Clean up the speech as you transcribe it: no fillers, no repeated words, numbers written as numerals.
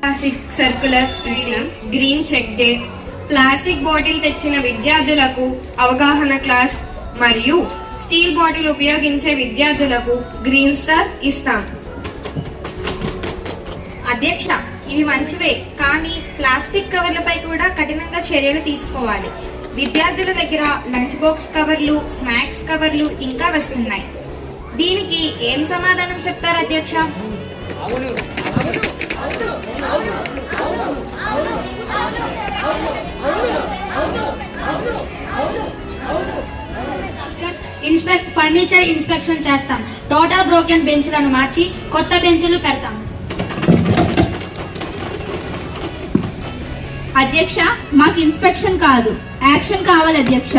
Plastic circular green check day, plastic bottle తెచ్చిన విద్యార్థులకు అవగాహన క్లాస్ మరియు స్టీల్ బాటిల్ ఉపయోగించే విద్యార్థులకు గ్రీన్ స్టార్ ఇస్తాం. అధ్యక్ష, ఇవి మంచివే, కానీ ప్లాస్టిక్ కవర్లపై కూడా కఠినంగా చర్యలు తీసుకోవాలి. విద్యార్థుల దగ్గర లంచ్ బాక్స్ కవర్లు, స్నాక్స్ కవర్లు ఇంకా వస్తున్నాయి. దీనికి ఏం సమాధానం చెప్తారు అధ్యక్ష? ఫర్నిచర్ ఇన్స్పెక్షన్ చేస్తాం. టోటల్ బ్రోకెన్ బెంచ్లను మార్చి కొత్త బెంచ్లు పెడతాం. అధ్యక్ష, మాకు ఇన్స్పెక్షన్ కాదు, యాక్షన్ కావాలి అధ్యక్ష.